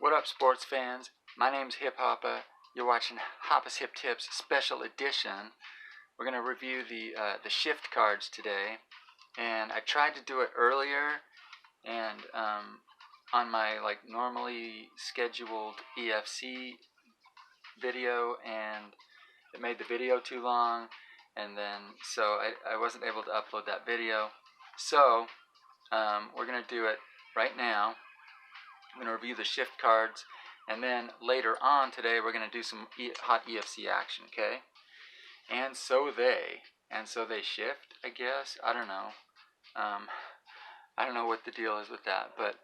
What up, sports fans? My name's HipHoppa. You're watching Hoppa's Hip Tips Special Edition. We're gonna review the shift cards today, and I tried to do it earlier, and on my normally scheduled EFC video, and it made the video too long, and then so I wasn't able to upload that video. So we're gonna do it right now. I'm going to review the shift cards, and then later on today we're going to do some hot EFC action, okay? And so they shift, I guess. I don't know. I don't know what the deal is with that, but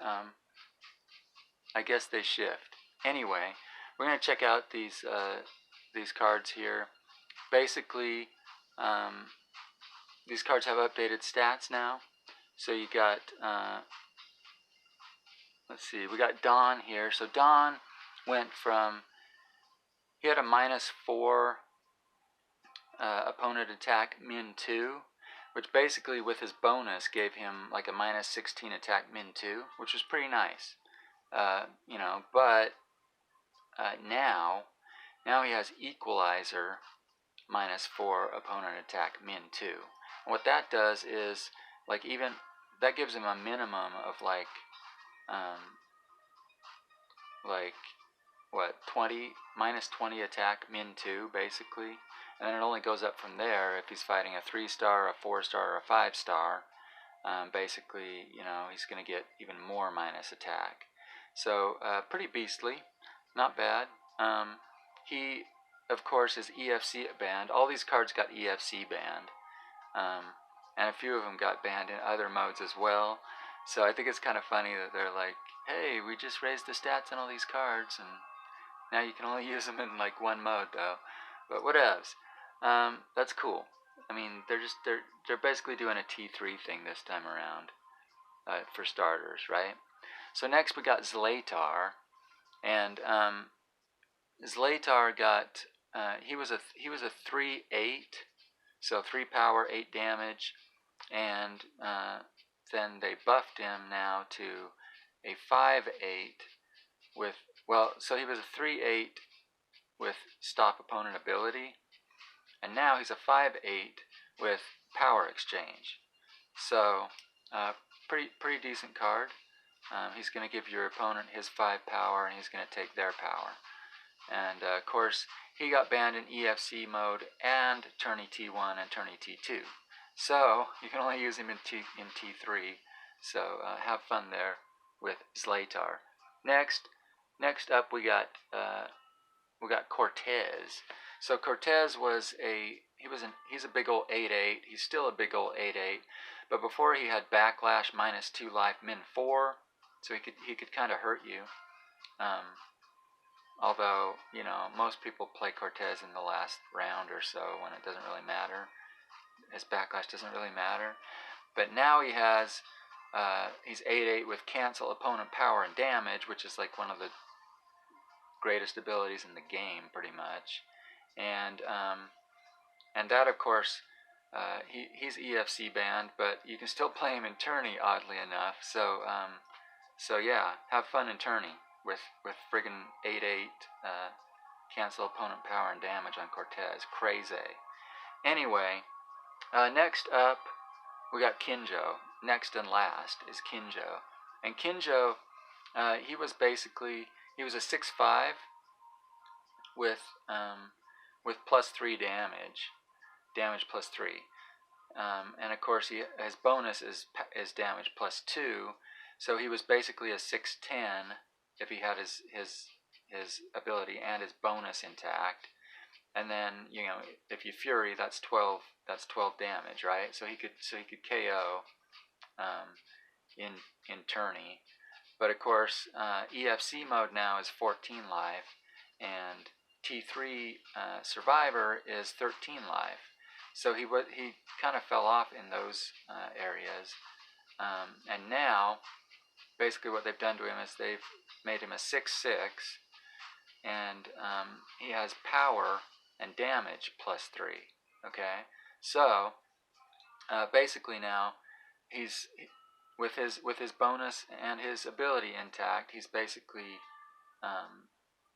I guess they shift. Anyway, we're going to check out these cards here. Basically, these cards have updated stats now. So you got let's see, we got Don here. So Don went from, he had a -4 opponent attack -2, which basically with his bonus gave him like a -16 attack -2, which was pretty nice. You know, but now he has equalizer -4 opponent attack -2. And what that does is even that gives him a minimum of like what, 20 -20 attack -2 basically, and then it only goes up from there if he's fighting a 3-star, a 4-star, or a 5-star. Basically, you know, he's going to get even more minus attack. So pretty beastly, not bad. He of course is EFC banned. All these cards got EFC banned, and a few of them got banned in other modes as well. So I think it's kind of funny that they're like, hey, we just raised the stats on all these cards, and now you can only use them in like one mode though. But whatevs. That's cool. I mean, they're basically doing a T3 thing this time around, for starters, right? So next we got Zlatar, and Zlatar got he was a 3/8, so 3 power, 8 damage, and then they buffed him now to a 5/8 with, well, so he was a 3/8 with stop opponent ability, and now he's a 5/8 with power exchange. So pretty decent card. He's going to give your opponent his 5 power, and he's going to take their power. And of course, he got banned in EFC mode and tourney T1 and tourney T2. So you can only use him in T3. So have fun there with Zlatar. Next up we got Cortez. So Cortez was he's a big old 8/8. He's still a big old 8/8. But before he had backlash, -2 life, -4. So he could kind of hurt you. Although, you know, most people play Cortez in the last round or so when it doesn't really matter. His backlash doesn't really matter. But now he has, he's 8/8 with cancel opponent power and damage, which is like one of the greatest abilities in the game, pretty much. And that, of course, he's EFC banned, but you can still play him in tourney, oddly enough. So yeah, have fun in tourney with friggin' 8/8 cancel opponent power and damage on Cortez. Crazy. Anyway, next up we got Kinjo. Next and last is Kinjo, and Kinjo, he was a 6/5 with +3 damage +3, and of course his bonus is damage +2. So he was basically a 6/10 if he had his ability and his bonus intact. And then, you know, if you Fury, that's 12 damage, right? So he could KO in tourney. But of course, EFC mode now is 14 life, and T3 Survivor is 13 life. So he kind of fell off in those areas. And now, basically what they've done to him is they've made him a 6/6, and he has power and damage +3. Okay, so basically now he's with his bonus and his ability intact, he's basically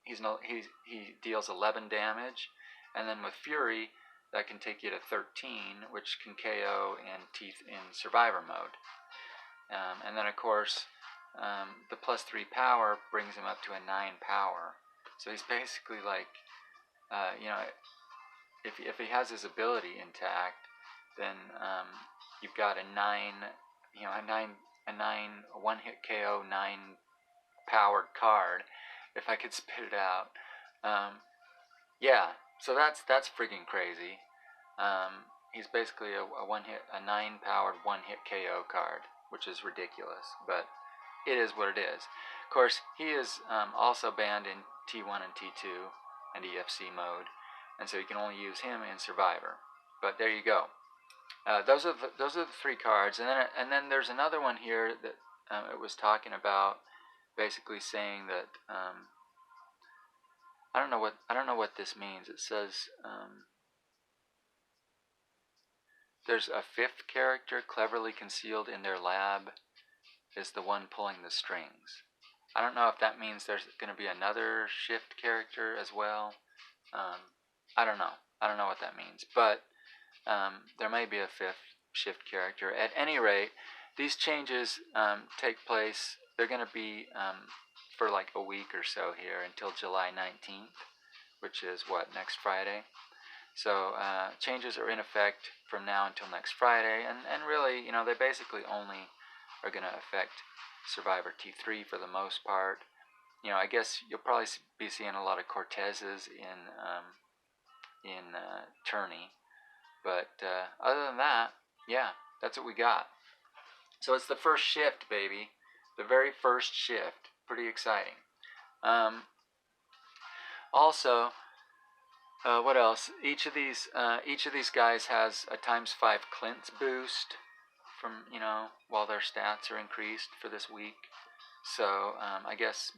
he deals 11 damage, and then with Fury, that can take you to 13, which can KO in Survivor mode. And then of course, the +3 power brings him up to a 9 power. So he's basically like, if he has his ability intact, then you've got a 9, a one-hit KO 9 powered card, if I could spit it out. Yeah, so that's freaking crazy. He's basically a 9 powered one-hit KO card, which is ridiculous, but it is what it is. Of course, he is also banned in T1 and T2 and EFC mode, and so you can only use him in Survivor. But there you go. Those are the 3 cards, and then there's another one here that it was talking about, basically saying that I don't know what this means. It says there's a 5th character cleverly concealed in their lab is the one pulling the strings. I don't know if that means there's going to be another shift character as well. I don't know. I don't know what that means, but there may be a 5th shift character. At any rate, these changes take place. They're going to be for like a week or so here until July 19th, which is what, next Friday. So changes are in effect from now until next Friday, and really, they basically only are going to affect Survivor T3 for the most part. I guess you'll probably be seeing a lot of Cortezes in tourney, but other than that, yeah, that's what we got. So it's the first shift, baby, the very first shift. Pretty exciting. Also, what else? Each of these guys has a ×5 Clint's boost from while their stats are increased for this week. So I guess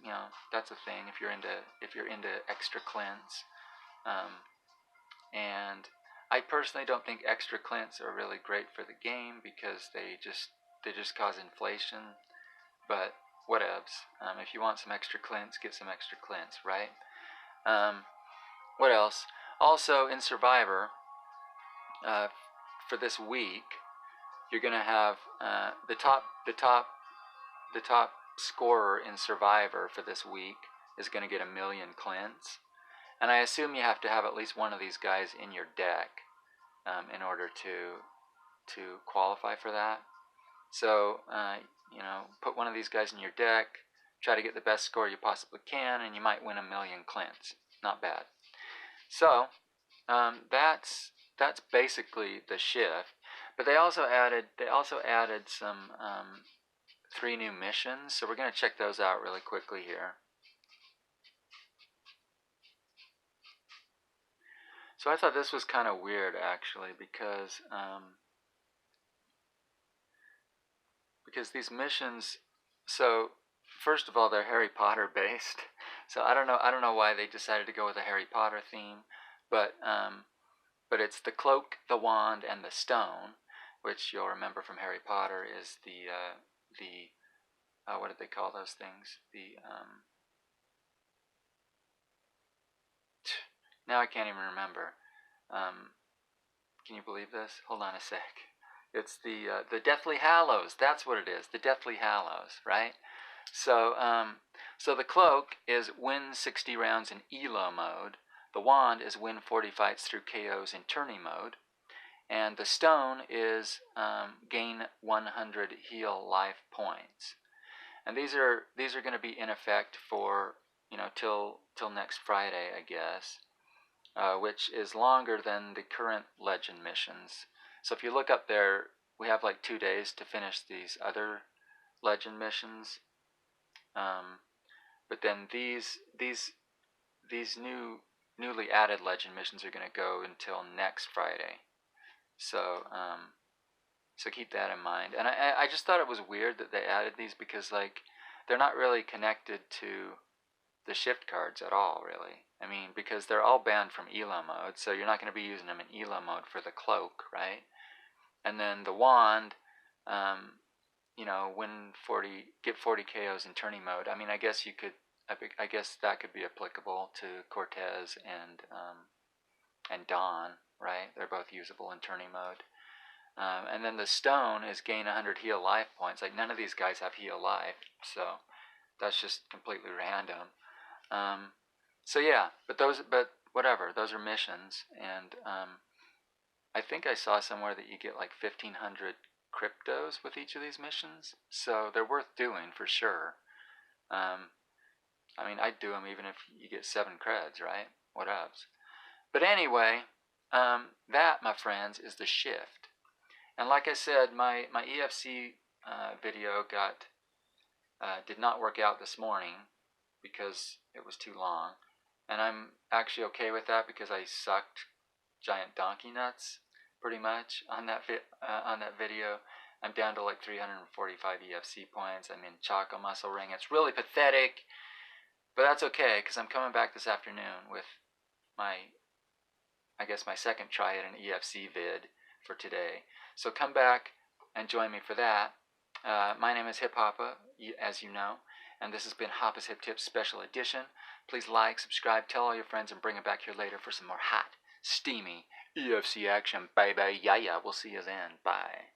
that's a thing if you're into extra Clint's. And I personally don't think extra Clint's are really great for the game because they just cause inflation. But whatevs. If you want some extra Clint's, get some extra Clint's, right? What else? Also in Survivor, for this week, you're gonna have the top scorer in Survivor for this week is gonna get 1,000,000 Clint's, and I assume you have to have at least one of these guys in your deck in order to qualify for that. So put one of these guys in your deck, try to get the best score you possibly can, and you might win 1,000,000 Clint's. Not bad. So that's basically the shift. But they also added some 3 new missions. So we're going to check those out really quickly here. So I thought this was kind of weird actually because these missions. So first of all, they're Harry Potter based. So I don't know why they decided to go with a Harry Potter theme, but it's the cloak, the wand, and the stone, which you'll remember from Harry Potter is the what did they call those things? Now I can't even remember. Can you believe this? Hold on a sec. It's the Deathly Hallows. That's what it is. The Deathly Hallows, right? So so the cloak is win 60 rounds in ELO mode. The wand is win 40 fights through KOs in tourney mode. And the stone is gain 100 heal life points. And these are going to be in effect for till next Friday, I guess, which is longer than the current legend missions. So if you look up there, we have like 2 days to finish these other legend missions. But then these newly added legend missions are going to go until next Friday. So so keep that in mind. And I just thought it was weird that they added these because like they're not really connected to the shift cards at all, really. I mean, because they're all banned from ELO mode, so you're not going to be using them in ELO mode for the cloak, right? And then the wand, get 40 KOs in tourney mode. I mean, I guess you could I guess that could be applicable to Cortez and Dawn, right? They're both usable in tourney mode. And then the stone is gain 100 heal life points. Like, none of these guys have heal life, so that's just completely random. So yeah, but whatever, those are missions, and I think I saw somewhere that you get like 1,500 cryptos with each of these missions, so they're worth doing for sure. I mean, I'd do them even if you get 7 creds, right? What ups? But anyway, that, my friends, is the shift. And like I said, my EFC video did not work out this morning because it was too long. And I'm actually okay with that because I sucked giant donkey nuts pretty much on that video. I'm down to like 345 EFC points. I'm in Choco Muscle Ring. It's really pathetic, but that's okay because I'm coming back this afternoon with I guess my second try at an EFC vid for today. So come back and join me for that. My name is HipHoppa, as you know, and this has been Hoppa's Hip Tips Special Edition. Please like, subscribe, tell all your friends, and bring them back here later for some more hot, steamy EFC action, baby. Yeah, we'll see you then. Bye.